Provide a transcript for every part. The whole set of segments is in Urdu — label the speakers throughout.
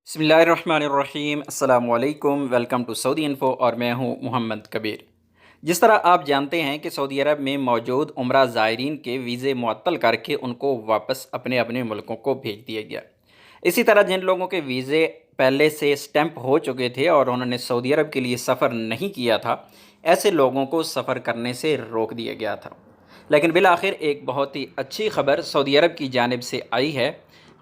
Speaker 1: بسم اللہ الرحمن الرحیم، السلام علیکم، ویلکم ٹو سعودی انفو اور میں ہوں محمد کبیر۔ جس طرح آپ جانتے ہیں کہ سعودی عرب میں موجود عمرہ زائرین کے ویزے معطل کر کے ان کو واپس اپنے اپنے ملکوں کو بھیج دیا گیا۔ اسی طرح جن لوگوں کے ویزے پہلے سے سٹیمپ ہو چکے تھے اور انہوں نے سعودی عرب کے لیے سفر نہیں کیا تھا، ایسے لوگوں کو سفر کرنے سے روک دیا گیا تھا۔ لیکن بالآخر ایک بہت ہی اچھی خبر سعودی عرب کی جانب سے آئی ہے۔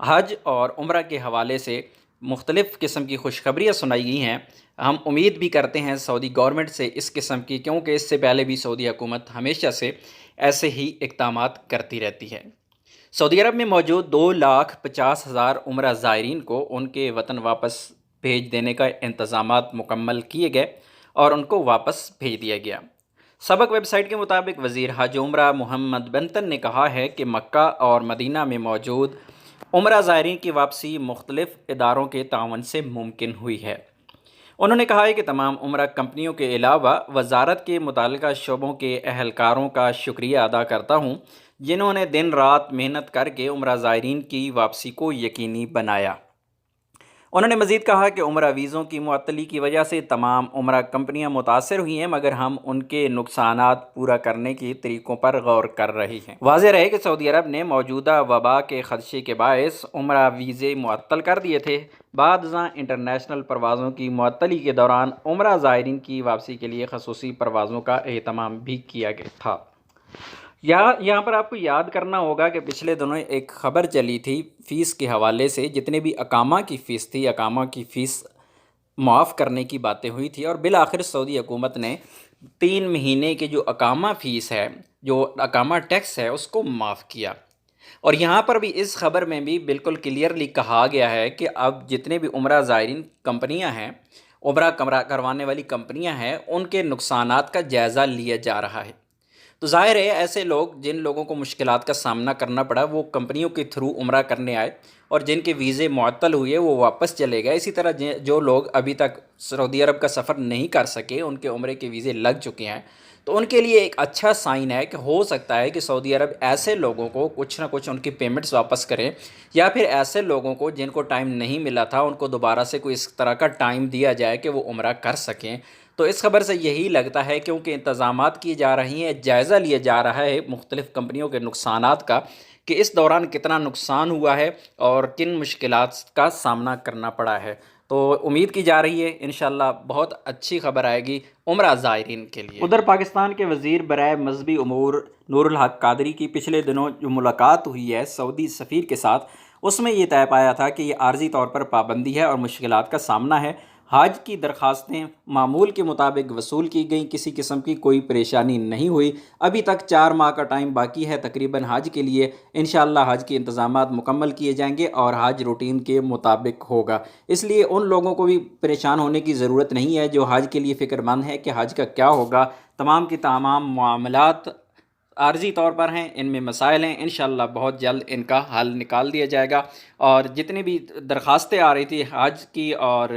Speaker 1: حج اور عمرہ کے حوالے سے مختلف قسم کی خوشخبریاں سنائی گئی ہیں۔ ہم امید بھی کرتے ہیں سعودی گورنمنٹ سے اس قسم کی، کیونکہ اس سے پہلے بھی سعودی حکومت ہمیشہ سے ایسے ہی اقدامات کرتی رہتی ہے۔ سعودی عرب میں موجود 2,50,000 عمرہ زائرین کو ان کے وطن واپس بھیج دینے کا انتظامات مکمل کیے گئے اور ان کو واپس بھیج دیا گیا۔ سبق ویب سائٹ کے مطابق وزیر حج عمرہ محمد بنتن نے کہا ہے کہ مکہ اور مدینہ میں موجود عمرہ زائرین کی واپسی مختلف اداروں کے تعاون سے ممکن ہوئی ہے۔ انہوں نے کہا ہے کہ تمام عمرہ کمپنیوں کے علاوہ وزارت کے متعلقہ شعبوں کے اہلکاروں کا شکریہ ادا کرتا ہوں، جنہوں نے دن رات محنت کر کے عمرہ زائرین کی واپسی کو یقینی بنایا۔ انہوں نے مزید کہا کہ عمرہ ویزوں کی معطلی کی وجہ سے تمام عمرہ کمپنیاں متاثر ہوئی ہیں، مگر ہم ان کے نقصانات پورا کرنے کے طریقوں پر غور کر رہی ہیں۔ واضح رہے کہ سعودی عرب نے موجودہ وبا کے خدشے کے باعث عمرہ ویزے معطل کر دیے تھے۔ بعد ازاں انٹرنیشنل پروازوں کی معطلی کے دوران عمرہ زائرین کی واپسی کے لیے خصوصی پروازوں کا اہتمام بھی کیا گیا تھا۔ یہاں پر آپ کو یاد کرنا ہوگا کہ پچھلے دنوں ایک خبر چلی تھی فیس کے حوالے سے، جتنے بھی اقامہ کی فیس تھی، اقامہ کی فیس معاف کرنے کی باتیں ہوئی تھی، اور بالآخر سعودی حکومت نے 3 مہینے کے جو اقامہ فیس ہے، جو اقامہ ٹیکس ہے، اس کو معاف کیا۔ اور یہاں پر بھی اس خبر میں بھی بالکل کلیئرلی کہا گیا ہے کہ اب جتنے بھی عمرہ زائرین کمپنیاں ہیں، عمرہ کروانے والی کمپنیاں ہیں، ان کے نقصانات کا جائزہ لیا جا رہا ہے۔ تو ظاہر ہے ایسے لوگ جن لوگوں کو مشکلات کا سامنا کرنا پڑا، وہ کمپنیوں کے تھرو عمرہ کرنے آئے، اور جن کے ویزے معطل ہوئے وہ واپس چلے گئے۔ اسی طرح جو لوگ ابھی تک سعودی عرب کا سفر نہیں کر سکے، ان کے عمرے کے ویزے لگ چکے ہیں، تو ان کے لیے ایک اچھا سائن ہے کہ ہو سکتا ہے کہ سعودی عرب ایسے لوگوں کو کچھ نہ کچھ ان کی پیمنٹس واپس کریں، یا پھر ایسے لوگوں کو جن کو ٹائم نہیں ملا تھا ان کو دوبارہ سے کوئی اس طرح کا ٹائم دیا جائے کہ وہ عمرہ کر سکیں۔ تو اس خبر سے یہی لگتا ہے، کیونکہ انتظامات کی جا رہی ہیں، جائزہ لیا جا رہا ہے مختلف کمپنیوں کے نقصانات کا، کہ اس دوران کتنا نقصان ہوا ہے اور کن مشکلات کا سامنا کرنا پڑا ہے۔ تو امید کی جا رہی ہے انشاءاللہ بہت اچھی خبر آئے گی عمرہ زائرین کے لیے۔ ادھر پاکستان کے وزیر برائے مذہبی امور نور الحق قادری کی پچھلے دنوں جو ملاقات ہوئی ہے سعودی سفیر کے ساتھ، اس میں یہ طے پایا تھا کہ یہ عارضی طور پر پابندی ہے اور مشکلات کا سامنا ہے۔ حج کی درخواستیں معمول کے مطابق وصول کی گئیں، کسی قسم کی کوئی پریشانی نہیں ہوئی۔ ابھی تک 4 ماہ کا ٹائم باقی ہے تقریباً حج کے لیے۔ انشاءاللہ حج کے انتظامات مکمل کیے جائیں گے اور حج روٹین کے مطابق ہوگا۔ اس لیے ان لوگوں کو بھی پریشان ہونے کی ضرورت نہیں ہے جو حج کے لیے فکر مند ہے کہ حج کا کیا ہوگا۔ تمام کی تمام معاملات عارضی طور پر ہیں، ان میں مسائل ہیں، انشاءاللہ بہت جلد ان کا حل نکال دیا جائے گا۔ اور جتنی بھی درخواستیں آ رہی تھی حج کی اور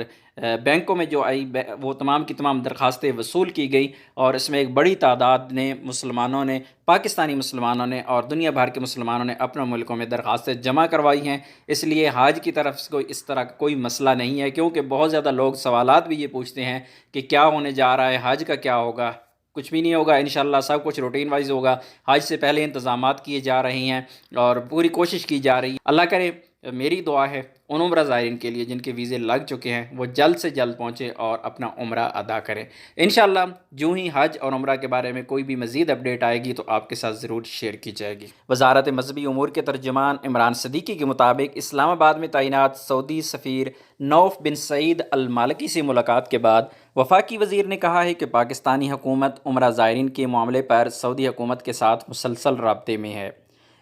Speaker 1: بینکوں میں جو آئی، وہ تمام کی تمام درخواستیں وصول کی گئی، اور اس میں ایک بڑی تعداد نے مسلمانوں نے، پاکستانی مسلمانوں نے اور دنیا بھر کے مسلمانوں نے اپنے ملکوں میں درخواستیں جمع کروائی ہیں۔ اس لیے حج کی طرف سے اس طرح کا کوئی مسئلہ نہیں ہے، کیونکہ بہت زیادہ لوگ سوالات بھی یہ پوچھتے ہیں کہ کیا ہونے جا رہا ہے، حج کا کیا ہوگا۔ کچھ بھی نہیں ہوگا، انشاءاللہ سب کچھ روٹین وائز ہوگا۔ حج سے پہلے انتظامات کیے جا رہے ہیں اور پوری کوشش کی جا رہی ہے۔ اللہ کرے، میری دعا ہے ان عمرہ زائرین کے لیے جن کے ویزے لگ چکے ہیں وہ جلد سے جلد پہنچے اور اپنا عمرہ ادا کریں۔ انشاءاللہ جو ہی حج اور عمرہ کے بارے میں کوئی بھی مزید اپڈیٹ آئے گی تو آپ کے ساتھ ضرور شیئر کی جائے گی۔ وزارت مذہبی امور کے ترجمان عمران صدیقی کے مطابق اسلام آباد میں تعینات سعودی سفیر نوف بن سعید المالکی سے ملاقات کے بعد وفاقی وزیر نے کہا ہے کہ پاکستانی حکومت عمرہ زائرین کے معاملے پر سعودی حکومت کے ساتھ مسلسل رابطے میں ہے۔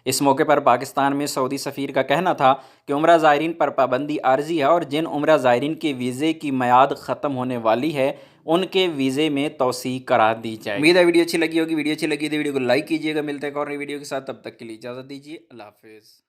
Speaker 1: اس موقع پر پاکستان میں سعودی سفیر کا کہنا تھا کہ عمرہ زائرین پر پابندی عارضی ہے، اور جن عمرہ زائرین کے ویزے کی میعاد ختم ہونے والی ہے ان کے ویزے میں توسیع کرا دی جائے۔ امید ہے ویڈیو اچھی لگی ہوگی۔ ویڈیو اچھی لگی تو ویڈیو کو لائک کیجیے گا۔ ملتے ہیں ایک اور نئی ویڈیو کے ساتھ، تب تک کے لیے اجازت دیجیے۔ اللہ حافظ۔